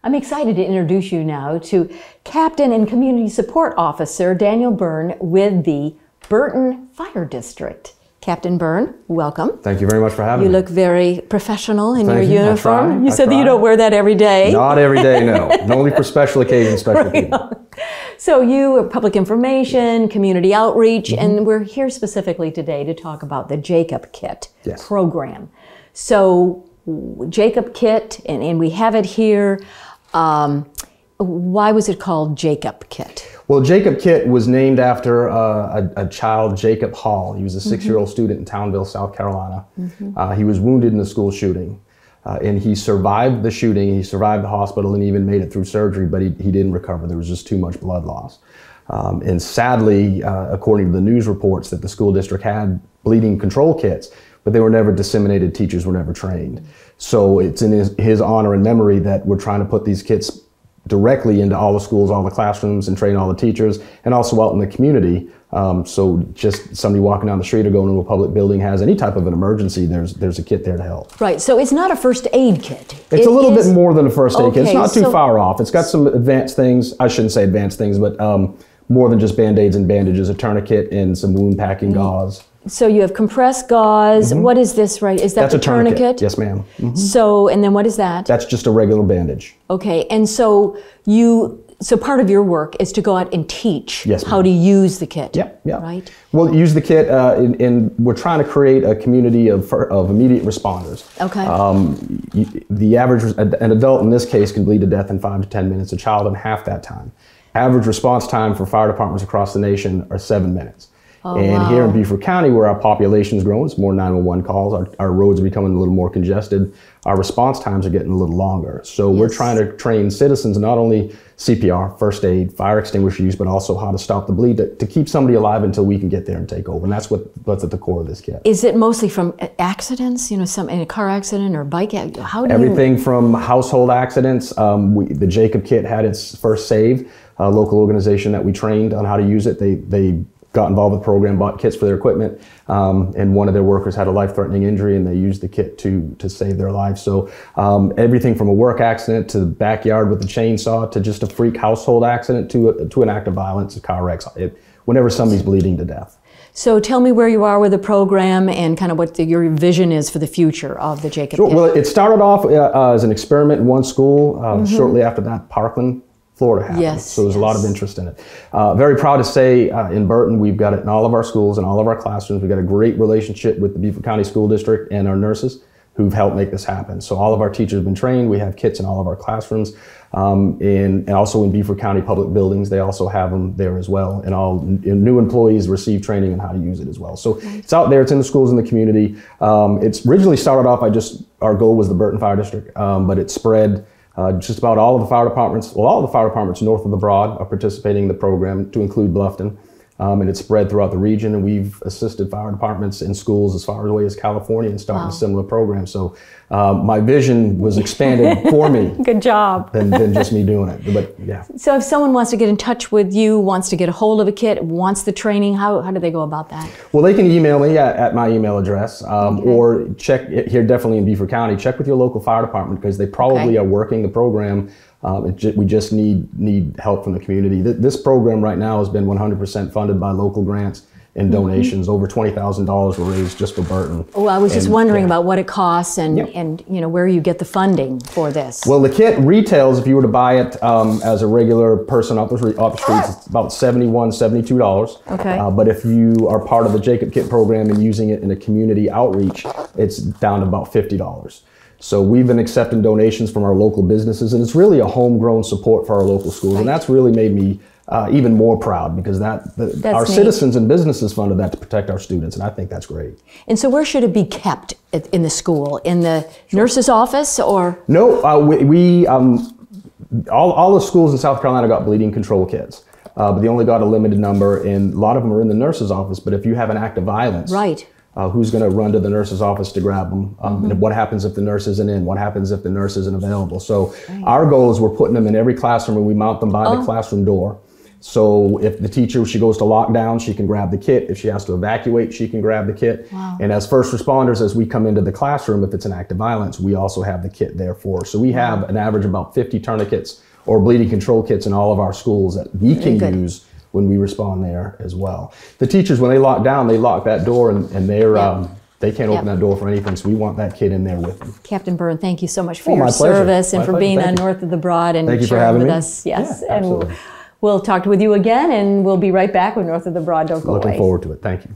I'm excited to introduce you now to Captain and Community Support Officer Daniel Byrne with the Burton Fire District. Captain Byrne, welcome. Thank you very much for having me. You look very professional in your you. uniform. You said that you don't wear that every day. Not every day, no. Only for special occasions, special people. So you are public information, community outreach, and we're here specifically today to talk about the Jacob Kit program. So Jacob Kit, and we have it here. Why was it called Jacob Kit? Well, Jacob Kit was named after a child, Jacob Hall. He was a 6-year-old student in Townville, South Carolina. He was wounded in the school shooting. And he survived the shooting, he survived the hospital, and even made it through surgery, but he didn't recover. There was just too much blood loss. And sadly, according to the news reports, that the school district had bleeding control kits, but they were never disseminated, teachers were never trained. So it's in his honor and memory that we're trying to put these kits directly into all the schools, all the classrooms, and train all the teachers, and also out in the community. So just somebody walking down the street or going into a public building has any type of an emergency, there's a kit there to help. Right, so it's not a first aid kit. It's a little bit more than a first aid kit. It's not too far off. It's got some advanced things, I shouldn't say advanced things, but more than just Band-Aids and bandages, a tourniquet and some wound packing gauze. So you have compressed gauze. What is this, right? Is that That's the a tourniquet? tourniquet? Yes, ma'am. So, and then what is that? That's just a regular bandage. Okay, and so part of your work is to go out and teach how to use the kit. Yep. Right? We'll use the kit, and we're trying to create a community of immediate responders. Okay. The average, an adult in this case can bleed to death in 5 to 10 minutes, a child in half that time. Average response time for fire departments across the nation are 7 minutes. Here in Beaufort County, where our population is growing, it's more 911 calls, our roads are becoming a little more congested, our response times are getting a little longer. So we're trying to train citizens not only CPR, first aid, fire extinguisher use, but also how to stop the bleed, to keep somebody alive until we can get there and take over. And that's what's at the core of this kit. Is it mostly from accidents, in a car accident or bike accident? Everything from household accidents. The Jacob Kit had its first save, a local organization that we trained on how to use it. They got involved with the program, bought kits for their equipment, and one of their workers had a life-threatening injury, and they used the kit to save their life. So everything from a work accident to the backyard with a chainsaw to just a freak household accident to an act of violence, a car wreck, whenever somebody's bleeding to death. So tell me where you are with the program and kind of what your vision is for the future of the Jacob Kit. Well, it started off as an experiment in one school. Shortly after that, Parkland, Florida happened. So there's a lot of interest in it. Very proud to say in Burton, we've got it in all of our schools and all of our classrooms. We've got a great relationship with the Beaufort County School District and our nurses who've helped make this happen. So all of our teachers have been trained. We have kits in all of our classrooms. And also in Beaufort County public buildings, they also have them there as well. And all new employees receive training on how to use it as well. So it's out there, it's in the schools and the community. It's originally started off our goal was the Burton Fire District, but it spread. Just about all of the fire departments, all of the fire departments north of the Broad are participating in the program, to include Bluffton. And it's spread throughout the region, and we've assisted fire departments in schools as far away as California and starting a similar program. So my vision was expanded for me. Good job. Than just me doing it, but yeah. So if someone wants to get in touch with you, wants to get a hold of a kit, wants the training, how do they go about that? Well, they can email me at my email address, or check here, definitely in Beaufort County, check with your local fire department, because they probably are working the program. We just need help from the community. This program right now has been 100% funded by local grants and donations. Over $20,000 were raised just for Burton. Well, I was just wondering about what it costs and where you get the funding for this. Well, the kit retails, if you were to buy it as a regular person off the streets, it's about $71, $72. Okay. But if you are part of the Jacob Kit program and using it in a community outreach, it's down to about $50. So we've been accepting donations from our local businesses, and it's really a homegrown support for our local schools, and that's really made me even more proud, because our citizens and businesses funded that to protect our students, and I think that's great. And so where should it be kept in the school? In the nurse's office, or? No, all the schools in South Carolina got bleeding control kits, but they only got a limited number, and a lot of them are in the nurse's office. But if you have an act of violence, who's going to run to the nurse's office to grab them? And what happens if the nurse isn't in? What happens if the nurse isn't available? So our goal is we're putting them in every classroom, and we mount them by the classroom door. So if the teacher, she goes to lockdown, she can grab the kit. If she has to evacuate, she can grab the kit. Wow. And as first responders, as we come into the classroom, if it's an act of violence, we also have the kit there for. So we have an average of about 50 tourniquets or bleeding control kits in all of our schools that we can use when we respond there as well. The teachers, when they lock down, they lock that door and they're, they can't open that door for anything, so we want that kid in there with them. Captain Byrne, thank you so much for your service and for being on North of the Broad and sharing with us. Yes, and we'll talk with you again, and we'll be right back with North of the Broad. Don't go away. Looking forward to it. Thank you.